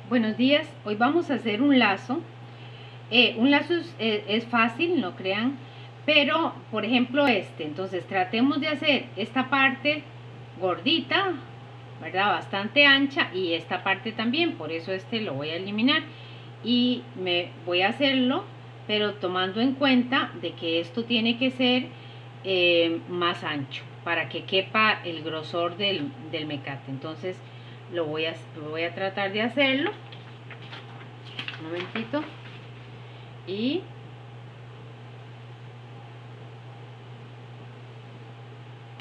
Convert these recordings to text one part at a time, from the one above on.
Buenos días, hoy vamos a hacer un lazo. Un lazo es fácil, no crean, pero por ejemplo entonces tratemos de hacer esta parte gordita, ¿verdad? Bastante ancha, y esta parte también, por eso lo voy a eliminar y me voy a hacerlo, pero tomando en cuenta de que esto tiene que ser más ancho para que quepa el grosor del mecate. Entonces voy a tratar de hacerlo un momentito y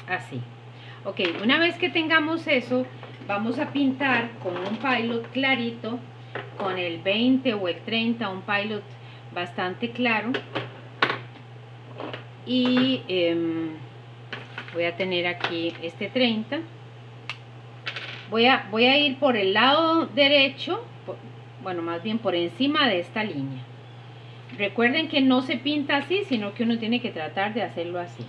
así. Ok, una vez que tengamos eso, vamos a pintar con un pilot clarito, con el 20 o el 30, un pilot bastante claro. Y voy a tener aquí este 30. Voy a ir por el lado derecho, bueno, más bien por encima de esta línea. Recuerden que no se pinta así, sino que uno tiene que tratar de hacerlo así.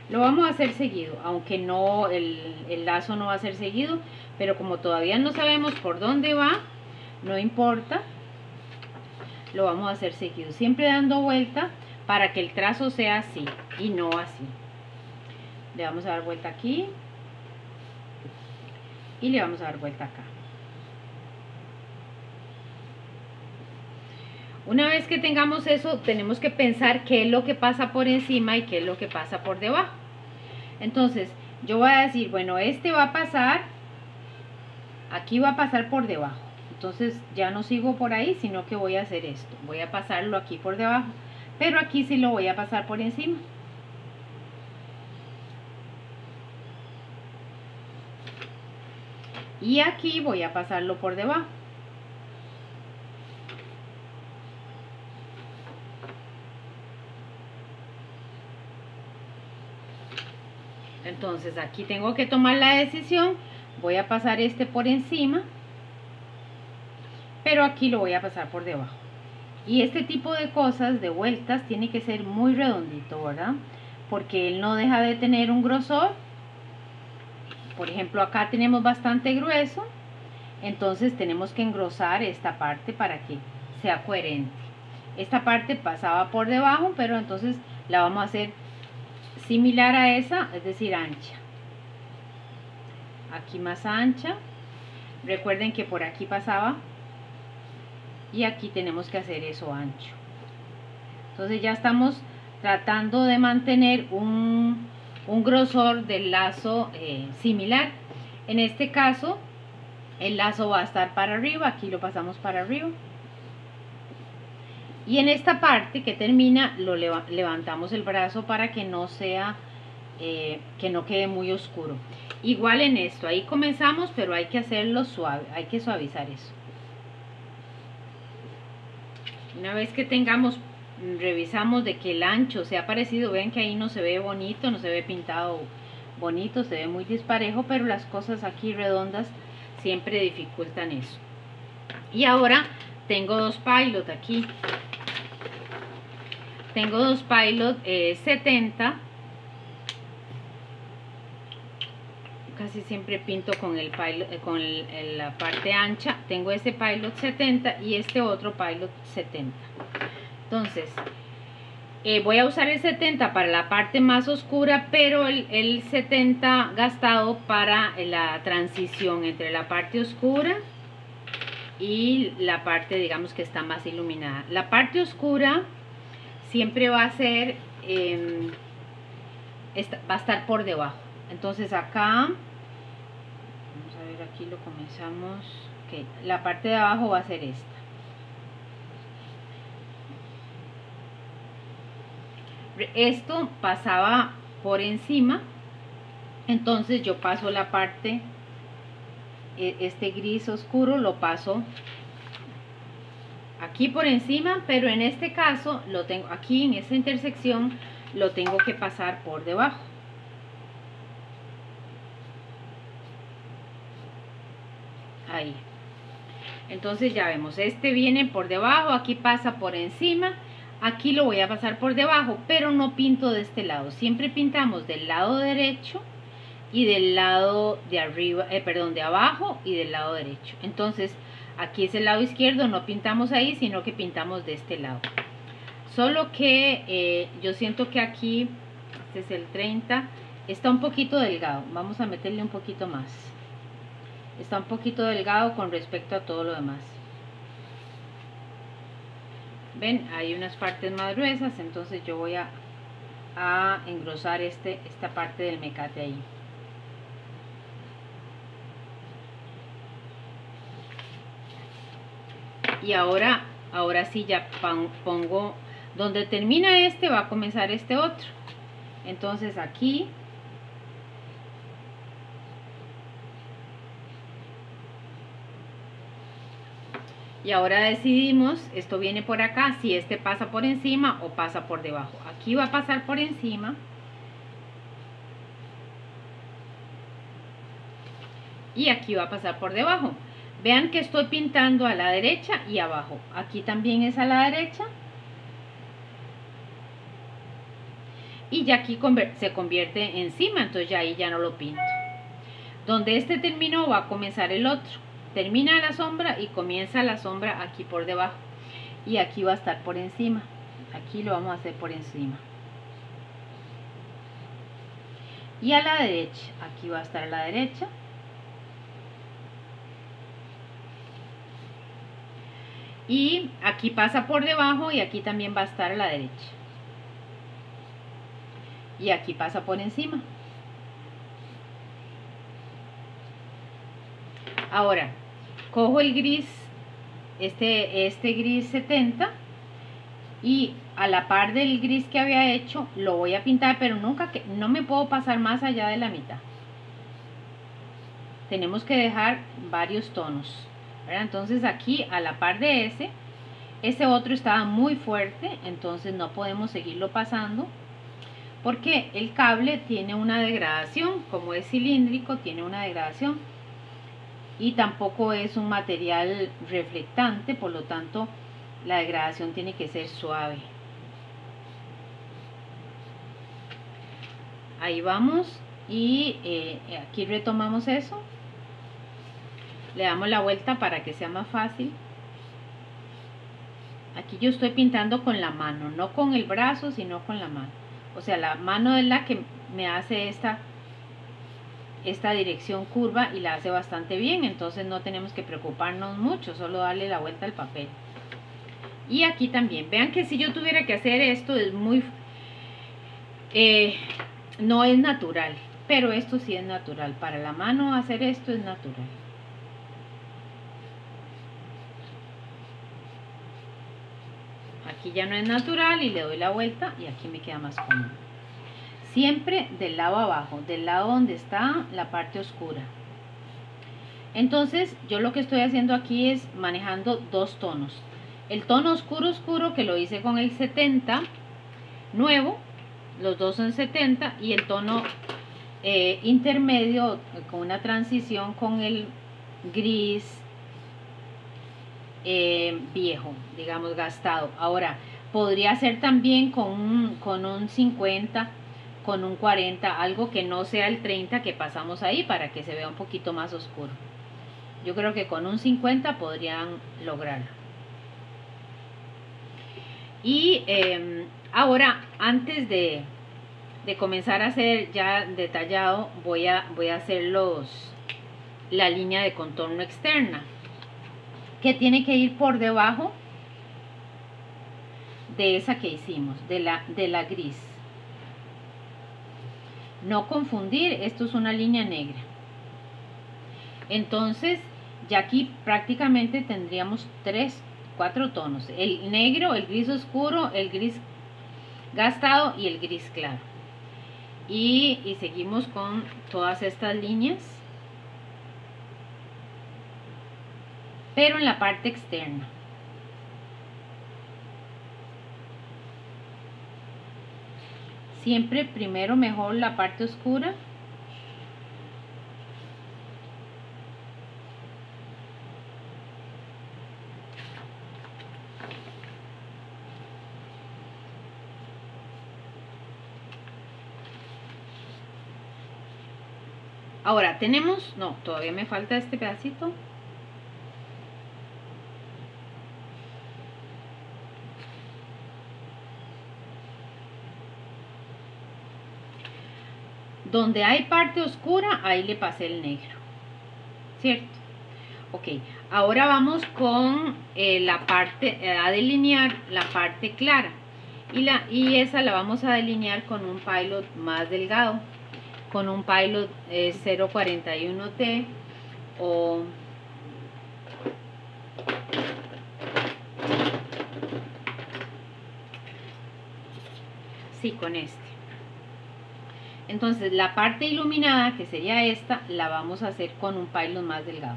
Lo vamos a hacer seguido, aunque no, el lazo no va a ser seguido, pero como todavía no sabemos por dónde va, no importa, lo vamos a hacer seguido, siempre dando vuelta para que el trazo sea así y no así. Le vamos a dar vuelta aquí y le vamos a dar vuelta acá. Una vez que tengamos eso, tenemos que pensar qué es lo que pasa por encima y qué es lo que pasa por debajo. Entonces, yo voy a decir, bueno, este va a pasar, aquí va a pasar por debajo. Entonces, ya no sigo por ahí, sino que voy a hacer esto. Voy a pasarlo aquí por debajo, pero aquí sí lo voy a pasar por encima. Y aquí voy a pasarlo por debajo. Entonces aquí tengo que tomar la decisión, voy a pasar este por encima, pero aquí lo voy a pasar por debajo. Y este tipo de cosas, de vueltas, tiene que ser muy redondito, ¿verdad? Porque él no deja de tener un grosor. Por ejemplo, acá tenemos bastante grueso, entonces tenemos que engrosar esta parte para que sea coherente. Esta parte pasaba por debajo, pero entonces la vamos a hacer similar a esa, es decir, ancha. Aquí más ancha. Recuerden que por aquí pasaba y aquí tenemos que hacer eso ancho. Entonces ya estamos tratando de mantener un grosor del lazo similar. En este caso el lazo va a estar para arriba, aquí lo pasamos para arriba. Y en esta parte que termina, levantamos el brazo para que no sea, que no quede muy oscuro. Igual en esto, ahí comenzamos, pero hay que hacerlo suave, hay que suavizar eso. Una vez que tengamos, revisamos de que el ancho sea parecido, ven que ahí no se ve bonito, no se ve pintado bonito, se ve muy disparejo, pero las cosas aquí redondas siempre dificultan eso. Y ahora tengo dos pilot aquí. Tengo dos pilot 70. Casi siempre pinto con el pilot, la parte ancha. Tengo este pilot 70 y este otro pilot 70. Entonces, voy a usar el 70 para la parte más oscura, pero el 70 gastado para la transición entre la parte oscura y la parte, digamos, que está más iluminada. La parte oscura siempre va a ser, va a estar por debajo. Entonces acá, vamos a ver, aquí lo comenzamos. Okay, la parte de abajo va a ser esta. Esto pasaba por encima, entonces yo paso la parte, este gris oscuro lo paso aquí por encima, pero en este caso lo tengo aquí en esta intersección, lo tengo que pasar por debajo. Ahí. Entonces ya vemos, este viene por debajo, aquí pasa por encima, Aquí lo voy a pasar por debajo, pero no pinto de este lado. Siempre pintamos del lado derecho y del lado de arriba, perdón, de abajo y del lado derecho. Entonces, aquí es el lado izquierdo, no pintamos ahí, sino que pintamos de este lado. Solo que yo siento que aquí, este es el 30, está un poquito delgado. Vamos a meterle un poquito más. Está un poquito delgado con respecto a todo lo demás. Ven, hay unas partes más gruesas, entonces yo voy a engrosar esta parte del mecate ahí. Y ahora sí ya pongo, donde termina este va a comenzar este otro. Entonces aquí y ahora decidimos, esto viene por acá, si este pasa por encima o pasa por debajo. Aquí va a pasar por encima. Y aquí va a pasar por debajo. Vean que estoy pintando a la derecha y abajo. Aquí también es a la derecha. Y ya aquí se convierte encima, entonces ya ahí ya no lo pinto. Donde este terminó va a comenzar el otro. Termina la sombra y comienza la sombra aquí por debajo. Y aquí va a estar por encima. Aquí lo vamos a hacer por encima. Y a la derecha, aquí va a estar a la derecha. Y aquí pasa por debajo y aquí también va a estar a la derecha. Y aquí pasa por encima. Ahora, cojo el gris, este gris 70 y a la par del gris que había hecho lo voy a pintar, pero no me puedo pasar más allá de la mitad. Tenemos que dejar varios tonos, ¿verdad? Entonces aquí a la par de ese otro estaba muy fuerte, entonces no podemos seguirlo pasando porque el cable tiene una degradación, como es cilíndrico tiene una degradación y tampoco es un material reflectante, por lo tanto la degradación tiene que ser suave. Ahí vamos y aquí retomamos eso, le damos la vuelta para que sea más fácil. Aquí yo estoy pintando con la mano, no con el brazo, sino con la mano. O sea, la mano es la que me hace esta dirección curva y la hace bastante bien, entonces no tenemos que preocuparnos mucho, solo darle la vuelta al papel. Y aquí también, vean que si yo tuviera que hacer esto es muy... no es natural, pero esto sí es natural. Para la mano hacer esto es natural. Aquí ya no es natural y le doy la vuelta y aquí me queda más cómodo. Siempre del lado abajo, del lado donde está la parte oscura. Entonces yo lo que estoy haciendo aquí es manejando dos tonos. El tono oscuro que lo hice con el 70 nuevo, los dos son 70, y el tono intermedio con una transición con el gris viejo, digamos gastado. Ahora podría ser también con un 50, con un 40, algo que no sea el 30 que pasamos ahí para que se vea un poquito más oscuro. Yo creo que con un 50 podrían lograrlo. Y ahora, antes de comenzar a hacer ya detallado, voy a hacer la línea de contorno externa, que tiene que ir por debajo de esa que hicimos, de la gris. No confundir, esto es una línea negra. Entonces, ya aquí prácticamente tendríamos 4 tonos: el negro, el gris oscuro, el gris gastado y el gris claro. Y seguimos con todas estas líneas, pero en la parte externa. Siempre primero mejor la parte oscura. Ahora tenemos, no, todavía me falta este pedacito. Donde hay parte oscura, ahí le pasé el negro, ¿cierto? Ok, ahora vamos con la parte, a delinear la parte clara. Y esa la vamos a delinear con un pilot más delgado, con un pilot 041T o sí, con este. Entonces la parte iluminada, que sería esta, la vamos a hacer con un pilot más delgado.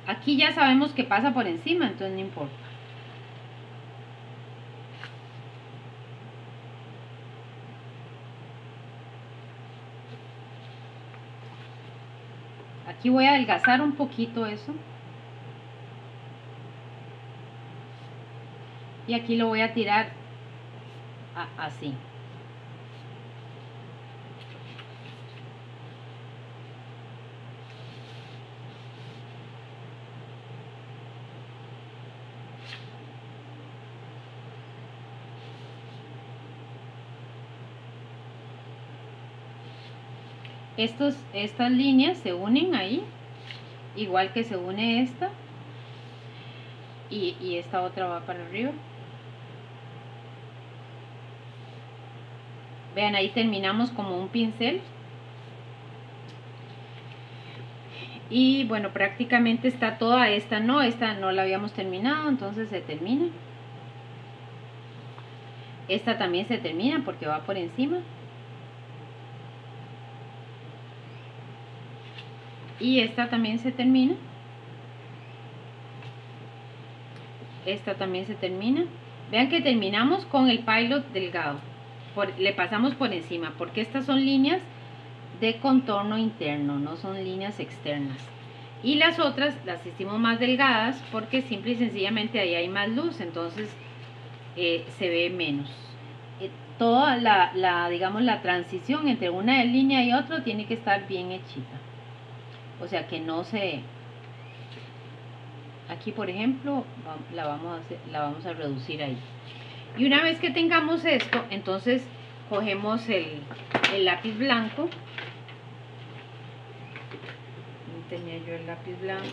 Aquí ya sabemos que pasa por encima, entonces no importa. Aquí voy a adelgazar un poquito eso. Y aquí lo voy a tirar así. Estas líneas se unen ahí, igual que se une esta y esta otra va para arriba. Vean, ahí terminamos como un pincel. Y bueno, prácticamente está toda esta no la habíamos terminado, entonces se termina. Esta también se termina porque va por encima. Y esta también se termina. Esta también se termina. Vean que terminamos con el pilot delgado. Le pasamos por encima porque estas son líneas de contorno interno, no son líneas externas. Y las otras las hicimos más delgadas porque simple y sencillamente ahí hay más luz, entonces se ve menos. Toda digamos, la transición entre una línea y otra tiene que estar bien hechita. O sea que no se... Aquí por ejemplo la vamos a reducir ahí. Y una vez que tengamos esto, entonces cogemos el lápiz blanco. Tenía yo el lápiz blanco.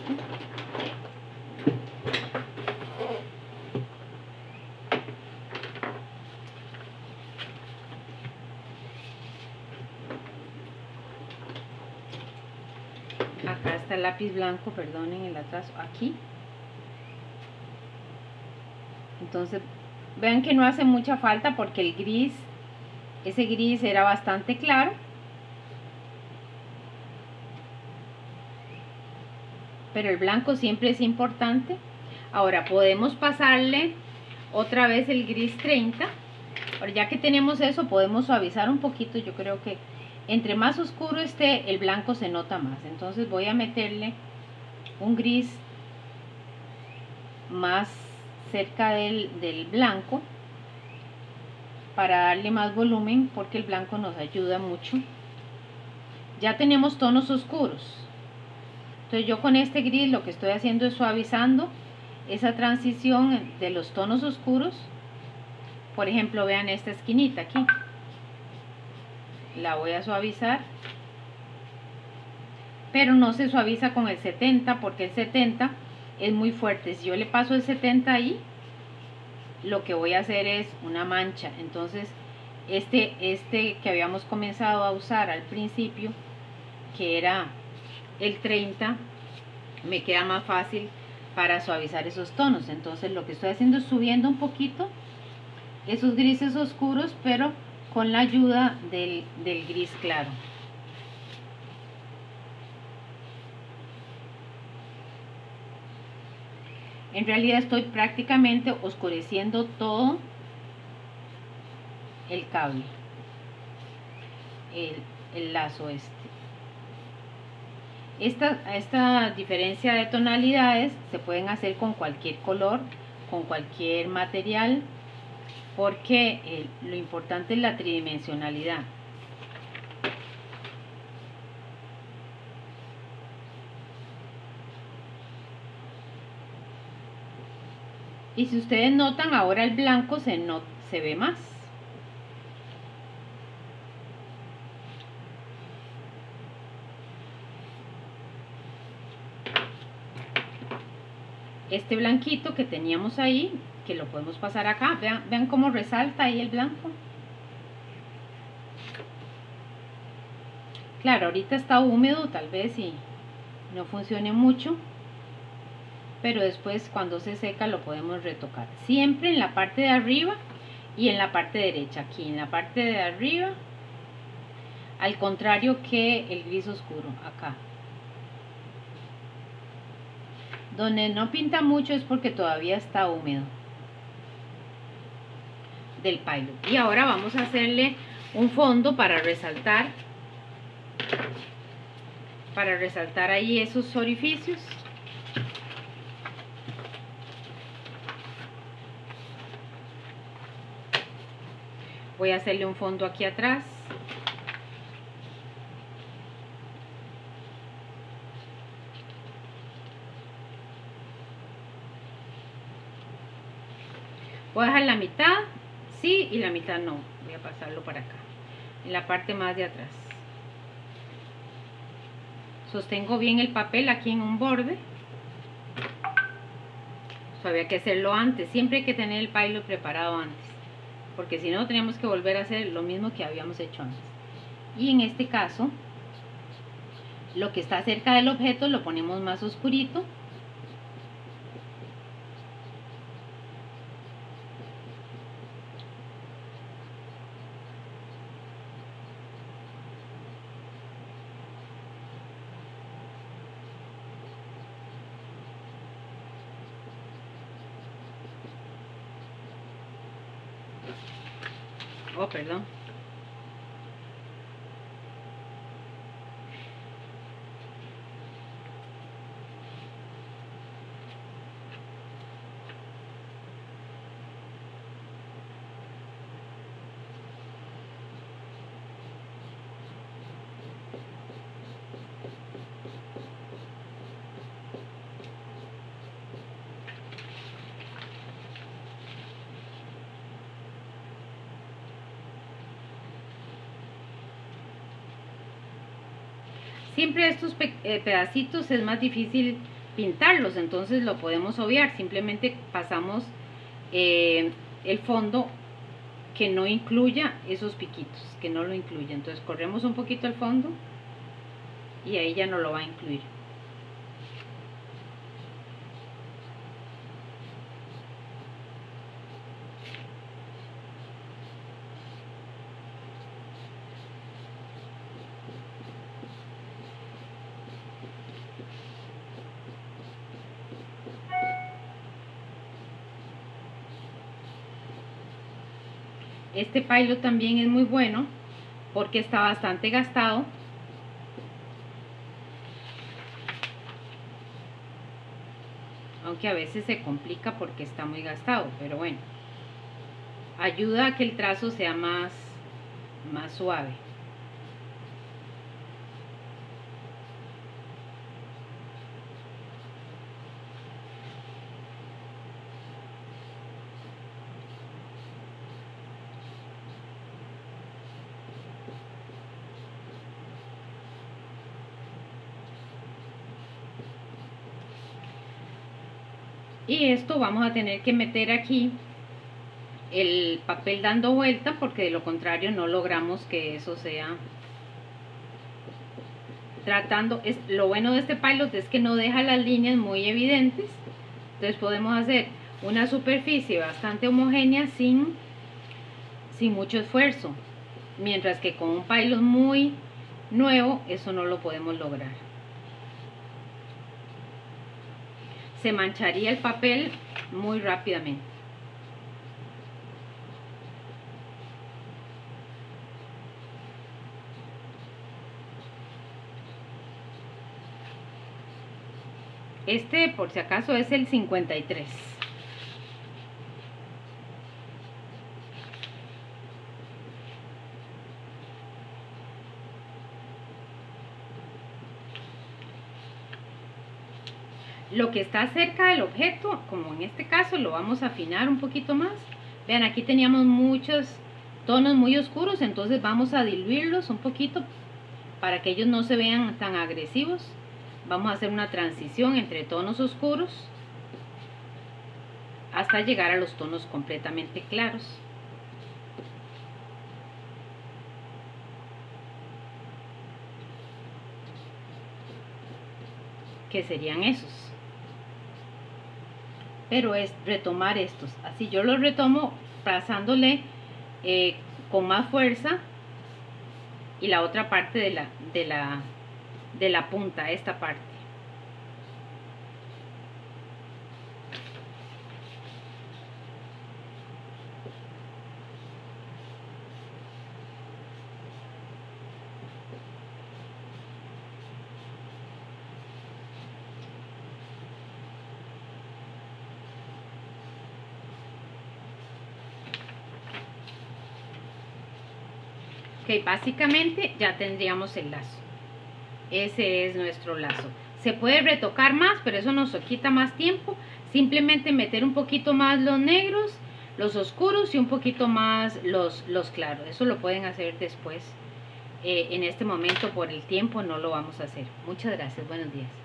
Acá está el lápiz blanco, perdonen el atraso, aquí. Entonces, vean que no hace mucha falta porque el gris, ese gris era bastante claro. Pero el blanco siempre es importante. Ahora podemos pasarle otra vez el gris 30. Ahora ya que tenemos eso, podemos suavizar un poquito. Yo creo que entre más oscuro esté, el blanco se nota más. Entonces voy a meterle un gris más cerca del blanco para darle más volumen, porque el blanco nos ayuda mucho. Ya tenemos tonos oscuros. Entonces yo con este gris lo que estoy haciendo es suavizando esa transición de los tonos oscuros. Por ejemplo, vean esta esquinita aquí. La voy a suavizar. Pero no se suaviza con el 70 porque el 70 es muy fuerte. Si yo le paso el 70 ahí, lo que voy a hacer es una mancha. Entonces, este que habíamos comenzado a usar al principio, que era el 30, me queda más fácil para suavizar esos tonos. Entonces lo que estoy haciendo es subiendo un poquito esos grises oscuros, pero con la ayuda del gris claro. En realidad estoy prácticamente oscureciendo todo el cable, el lazo este. Esta diferencia de tonalidades se pueden hacer con cualquier color, con cualquier material, porque lo importante es la tridimensionalidad. Y si ustedes notan, ahora el blanco se ve más. Este blanquito que teníamos ahí, que lo podemos pasar acá, vean cómo resalta ahí el blanco. Claro, ahorita está húmedo, tal vez y no funcione mucho, pero después cuando se seca lo podemos retocar. Siempre en la parte de arriba y en la parte derecha. Aquí en la parte de arriba, al contrario que el gris oscuro, acá. Donde no pinta mucho es porque todavía está húmedo del pilot. Y ahora vamos a hacerle un fondo para resaltar ahí esos orificios. Voy a hacerle un fondo aquí atrás. Voy a dejar la mitad, sí, y la mitad no. Voy a pasarlo para acá, en la parte más de atrás. Sostengo bien el papel aquí en un borde. Esto había que hacerlo antes. Siempre hay que tener el pilot preparado antes, porque si no tenemos que volver a hacer lo mismo que habíamos hecho antes. Y en este caso, lo que está cerca del objeto lo ponemos más oscurito. Oh, perdón. Siempre estos pedacitos es más difícil pintarlos, entonces lo podemos obviar. Simplemente pasamos el fondo que no incluya esos piquitos, que no lo incluya. Entonces corremos un poquito el fondo y ahí ya no lo va a incluir. Este pilot también es muy bueno porque está bastante gastado. Aunque a veces se complica porque está muy gastado, pero bueno, ayuda a que el trazo sea más suave. Y esto vamos a tener que meter aquí el papel dando vuelta, porque de lo contrario no logramos que eso sea lo bueno de este pilot es que no deja las líneas muy evidentes. Entonces podemos hacer una superficie bastante homogénea sin mucho esfuerzo, mientras que con un pilot muy nuevo eso no lo podemos lograr. Se mancharía el papel muy rápidamente. Este, por si acaso, es el 53. Lo que está cerca del objeto, como en este caso, lo vamos a afinar un poquito más. Vean, aquí teníamos muchos tonos muy oscuros, entonces vamos a diluirlos un poquito para que ellos no se vean tan agresivos. Vamos a hacer una transición entre tonos oscuros hasta llegar a los tonos completamente claros, que serían esos. Pero es retomar estos, así yo los retomo pasándole con más fuerza, y la otra parte de la punta, esta parte. Ok, básicamente ya tendríamos el lazo. Ese es nuestro lazo. Se puede retocar más, pero eso nos quita más tiempo. Simplemente meter un poquito más los negros, los oscuros y un poquito más los claros. Eso lo pueden hacer después. En este momento, por el tiempo, no lo vamos a hacer. Muchas gracias. Buenos días.